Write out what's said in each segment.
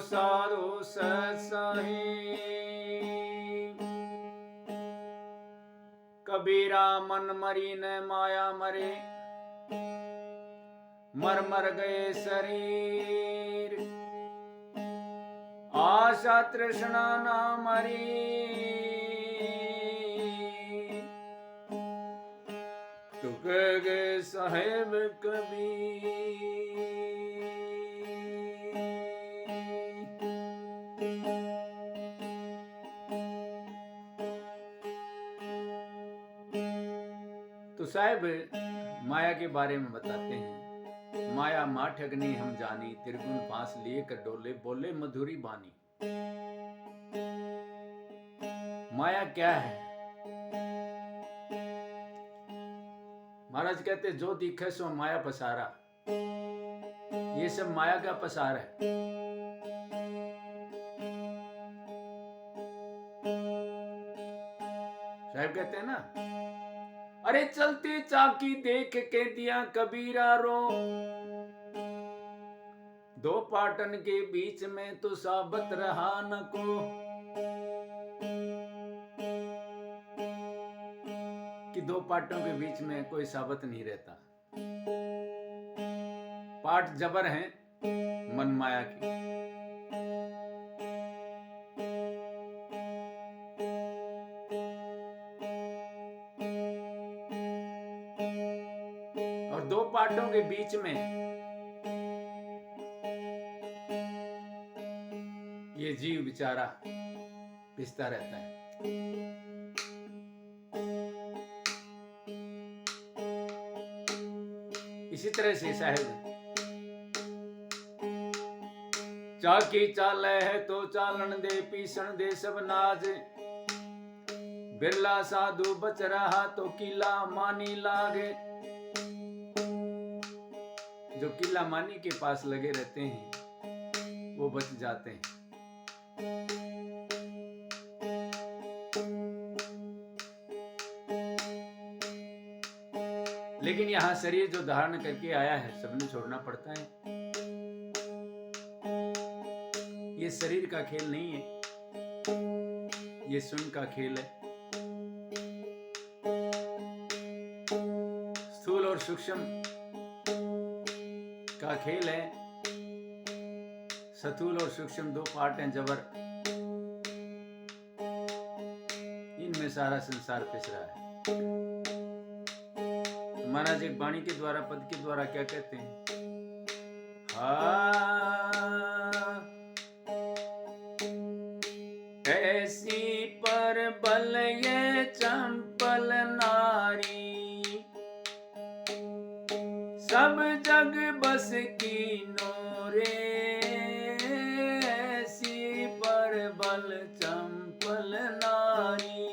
साधु सत्सही। कबीरा मन मरी न माया मरे, मर मर गए शरीर। आशा तृष्णा ना मरी, तो कह गए साहेब कबीर। तो साहेब माया के बारे में बताते हैं। माया माठ अग्नि हम जानी, त्रिगुण फांस लिए कर डोले, बोले मधुरी बानी। माया क्या है? महाराज कहते जो दिखे सो माया पसारा। ये सब माया का पसार है। साहब कहते हैं ना, अरे चलती चाकी देख के दिया कबीरा रो, दो पाटन के बीच में तो साबत रहा न को। कि दो पाटों के बीच में कोई साबत नहीं रहता। पाट जबर है मन माया की। और दो पाटों के बीच में ये जीव बेचारा पिसता रहता है। इसी तरह से साहेब चाकी चाले है तो चालन दे, पीसन दे सब नाज। बिरला साधु बच रहा तो किला मानी लागे। जो किला मानी के पास लगे रहते हैं वो बच जाते हैं। लेकिन यहां शरीर जो धारण करके आया है सबने छोड़ना पड़ता है। ये शरीर का खेल नहीं है, ये स्वयं का खेल है। स्थूल और सूक्ष्म का खेल है। स्थूल और सूक्ष्म दो पार्ट हैं जबर, इनमें सारा संसार पिस रहा है। महाराज एक वाणी के द्वारा, पद के द्वारा क्या कहते हैं? ऐसी पर बल ये चंपल नारी, सब जग बस की नोरे। ऐसी पर बल चंपल नारी,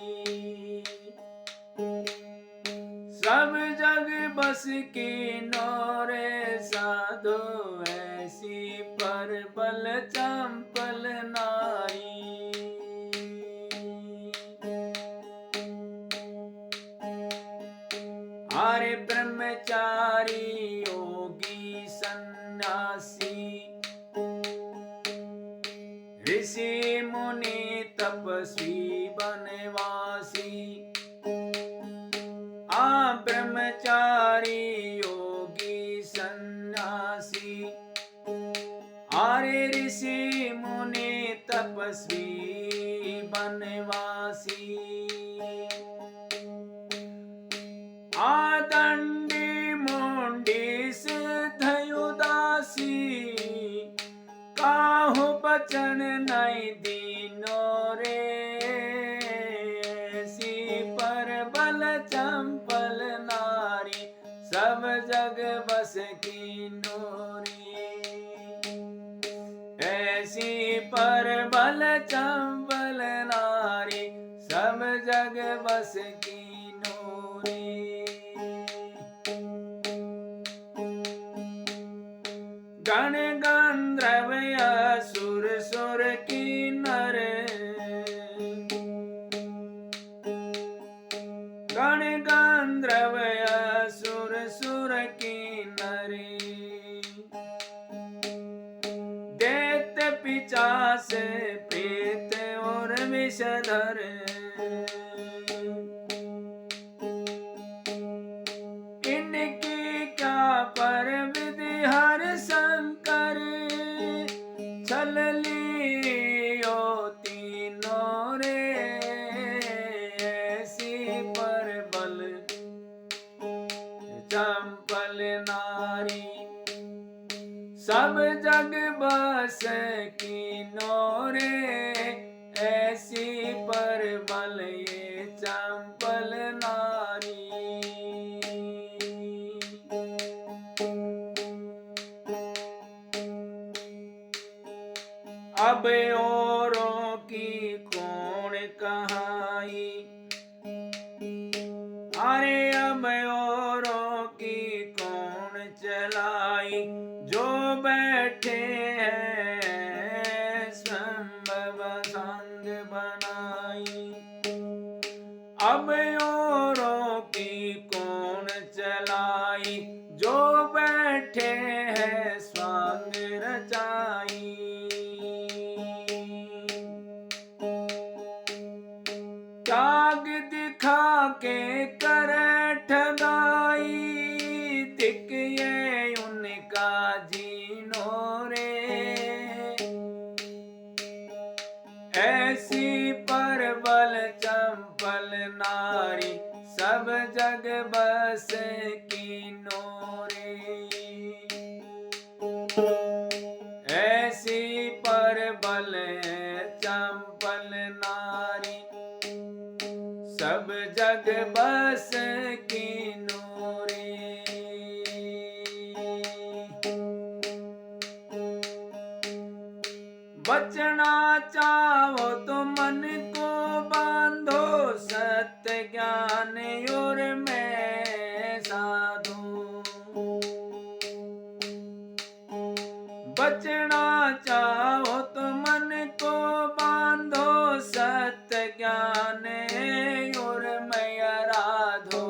सब जग बस की नोरे। साधो ऐसी पर बल चंपल नारी। आरे ब्रह्मचारी योगी सन्यासी, ऋषि मुनि तपस्वी बनवासी। ब्रह्मचारी योगी सन्यासी, आरे ऋषि मुनि तपस्वी बनवासी। आदंडी मुंडी सिद्ध उदासी, काहु बचन नहीं दीनो रे। ऐसी पर बल चंपल नारी, सब जग बस की नोरी। ऐसी पर बल चंपल नारी, सब जग बस की नोरी। गण गंधर्व असुर सुर किन्नर, गण गंधर्व असुर सुर किन्नर। दैत्य पिचास प्रीत और विषधर, इनकी क्या पर विधि हर शंकर, छल लियो तीनों रे ऐसी पर बल चंपल नारी, सब जग बस कीनो रे ऐसी पर बल ये चंपल नारी। अब औरों की कौन कहाई, अरे अब औरों की कौन चलाई, जो बैठे हैं संभव संग बनाई। अब औरों की कौन चलाई, जो बैठे हैं स्वांग रचाई। त्याग दिखा के कर ठगाई, तिक ये उनका जीनो रे ऐसी पर बल चंपल नारी, सब जग बस कीनो रे ऐसी पर बल चंपल नारी, सब जग बस कीनो रे। बचना चाहो तो मन को बांधो, सत्य ज्ञान और मैं साधु। बचना चाहो तो मन को बांधो, सत्य ज्ञान और मैं आराधो।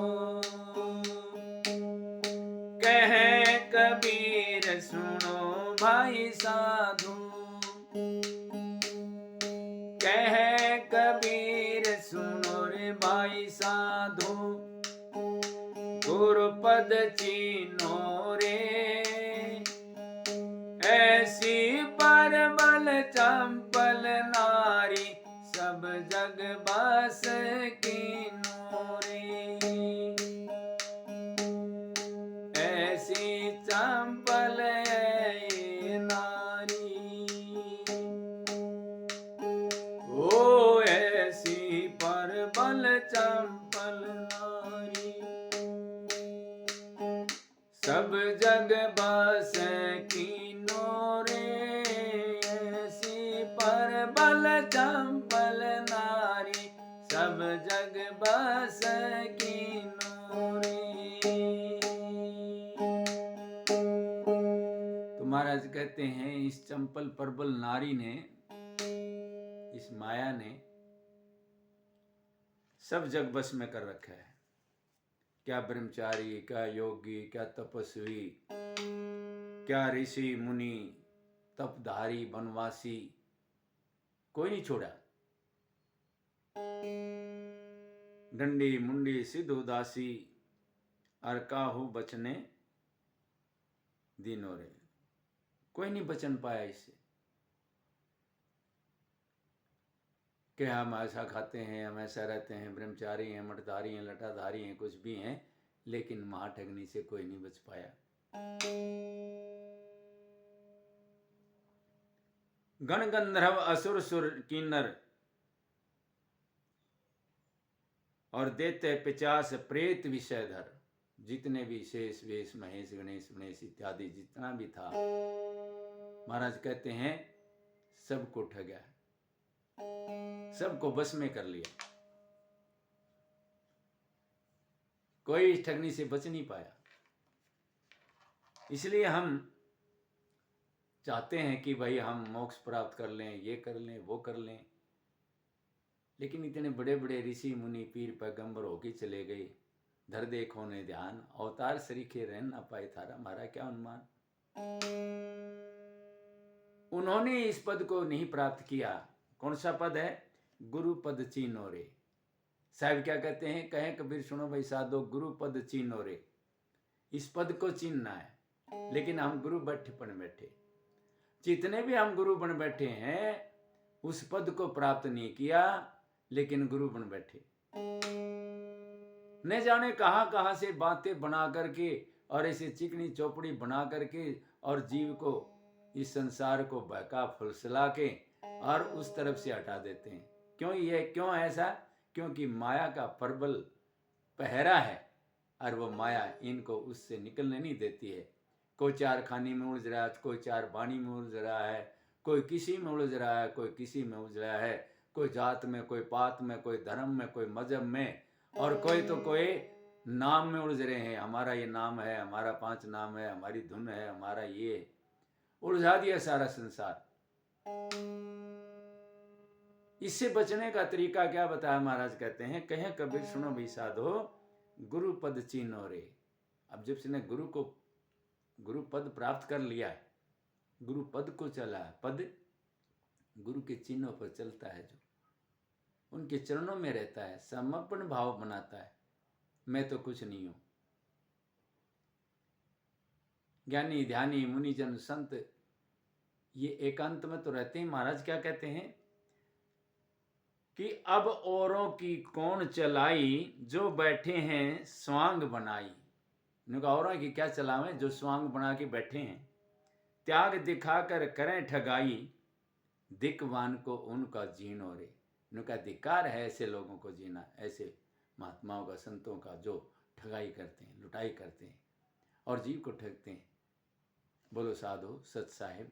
कहे कबीर सुनो भाई साधु, कहे कबीर सुनो रे भाई साधु, गुरुपद चीनो रे ऐसी पर बल चंपल नारी, सब जग बस कीनो रे ऐसी चंपल नारी। ओ ऐसी पर बल चंपल नारी, सब जग बस कीनो रे ऐसी पर बल चंपल नारी, सब जग बस कीनो रे। तो महाराज कहते हैं इस चंपल परबल नारी ने, इस माया ने सब जग बस में कर रखा है। क्या ब्रह्मचारी, क्या योगी, क्या तपस्वी, क्या ऋषि मुनि, तपधारी, वनवासी, कोई नहीं छोड़ा। डंडी मुंडी सिद्ध उदासी, और काहू बचने दीनो रे, कोई नहीं बचन पाया इससे। कि हम ऐसा खाते हैं, हम ऐसा रहते हैं, ब्रह्मचारी हैं, मठधारी हैं, लटाधारी हैं, कुछ भी हैं, लेकिन महाठगनी से कोई नहीं बच पाया। गण गंधर्व असुर सुर किन्नर और देते 50 प्रेत विषयधर, जितने भी शेष वेश महेश गणेश गणेश इत्यादि जितना भी था, महाराज कहते हैं सबको ठगा, सबको बस में कर लिया। कोई इस ठगनी से बच नहीं पाया। इसलिए हम चाहते हैं कि भाई हम मोक्ष प्राप्त कर लें, ये कर लें, वो कर लें, लेकिन इतने बड़े बड़े ऋषि मुनि पीर पैगंबर होके चले गए। धर देखो ने ध्यान, अवतार सरीखे रह ना पाए थारा, हमारा क्या अनुमान। उन्होंने इस पद को नहीं प्राप्त किया। कौन सा पद है? गुरु पद चीनो रे। साहब क्या कहते हैं? कहें कबीर सुनो भाई साधो, गुरु पद चीनो रे। इस पद को चीनना है, लेकिन हम गुरु बैठे बन बैठे, जितने भी हम गुरु बन बैठे हैं उस पद को प्राप्त नहीं किया, लेकिन गुरु बन बैठे। न जाने कहां कहां से बातें बना करके और ऐसे चिकनी चौपड़ी बना करके और जीव को, इस संसार को बहका फुसला के और उस तरफ से हटा देते हैं। क्यों ऐसा? क्योंकि माया का प्रबल पहरा है और वो माया इनको उससे निकलने नहीं देती है। कोई चार खानी में उलझ रहा है, कोई चार बाणी में उलझ रहा है, कोई किसी में उलझ रहा है, कोई किसी में उलझ रहा है, कोई जात में, कोई पात में, कोई धर्म में, कोई मजहब में, और कोई तो कोई नाम में उलझ रहे हैं। हमारा ये नाम है, हमारा 5 नाम है, हमारी धुन है, हमारा ये, उलझा दिया सारा संसार। इससे बचने का तरीका क्या बताया महाराज? कहते हैं, कहें कबीर सुनो भी साधो, गुरु पद चीनो रे। अब जब से ने गुरु पद प्राप्त कर लिया है, गुरु पद को चला है, पद गुरु के चिन्हों पर चलता है, जो उनके चरणों में रहता है, समर्पण भाव बनाता है, मैं तो कुछ नहीं हूं। ज्ञानी ध्यानी मुनिजन संत ये एकांत में तो रहते हैं। महाराज क्या कहते हैं कि अब औरों की कौन चलाई, जो बैठे हैं स्वांग बनाई। औरों की क्या चलावे, जो स्वांग बना के बैठे हैं। त्याग दिखाकर करें ठगाई, दिकवान को उनका जीनो रे। उनका धिक्कार है ऐसे लोगों को जीना, ऐसे महात्माओं का, संतों का, जो ठगाई करते हैं, लुटाई करते हैं और जीव को ठगते हैं। बोलो साधु सत साहिब।